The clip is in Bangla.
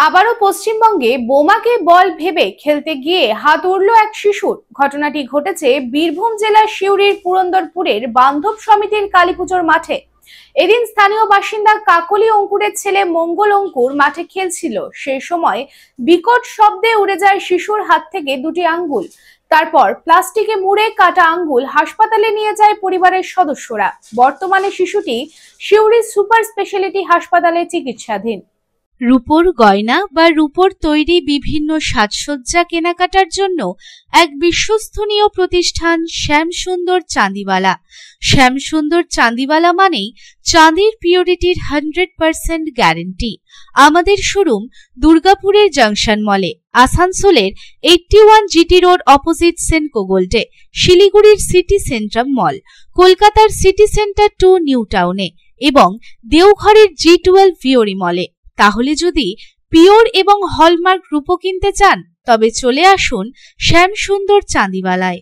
আবারও পশ্চিমবঙ্গে বোমাকে বল ভেবে খেলতে গিয়ে হাত উড়ল এক শিশুর। ঘটনাটি ঘটেছে বীরভূম জেলার সিউড়ির পুরন্দরপুরের বান্ধব সমিতির কালীপুজোর মাঠে। এদিন স্থানীয় বাসিন্দা কাকলি অঙ্কুরের ছেলে মঙ্গল অঙ্কুর মাঠে খেলছিল। সেই সময় বিকট শব্দে উড়ে যায় শিশুর হাত থেকে দুটি আঙ্গুল। তারপর প্লাস্টিকে মুড়ে কাটা আঙ্গুল হাসপাতালে নিয়ে যায় পরিবারের সদস্যরা। বর্তমানে শিশুটি সিউড়ি সুপার স্পেশালিটি হাসপাতালে চিকিৎসাধীন। রূপোর গয়না বা রূপোর তৈরি বিভিন্ন সাজসজ্জা কেনাকাটার জন্য এক বিশ্বস্তনীয় প্রতিষ্ঠান শ্যামসুন্দর চাঁদিওয়ালা। শ্যামসুন্দর চাঁদিওয়ালা মানেই চাঁদির পিওরিটির 100% গ্যারেন্টি। আমাদের শোরুম দুর্গাপুরের জংশন মলে, আসানসোলের 81 জিটি রোড অপোজিট সেনকো গোল্ডে, শিলিগুড়ির সিটি সেন্ট্রাম মল, কলকাতার সিটি সেন্টার 2 নিউ টাউনে এবং দেওঘরের G12 ভিওরি মলে। তাহলে যদি পিওর এবং হলমার্ক রূপো কিনতে চান তবে চলে আসুন শ্যামসুন্দর চাঁদিওয়ালায়।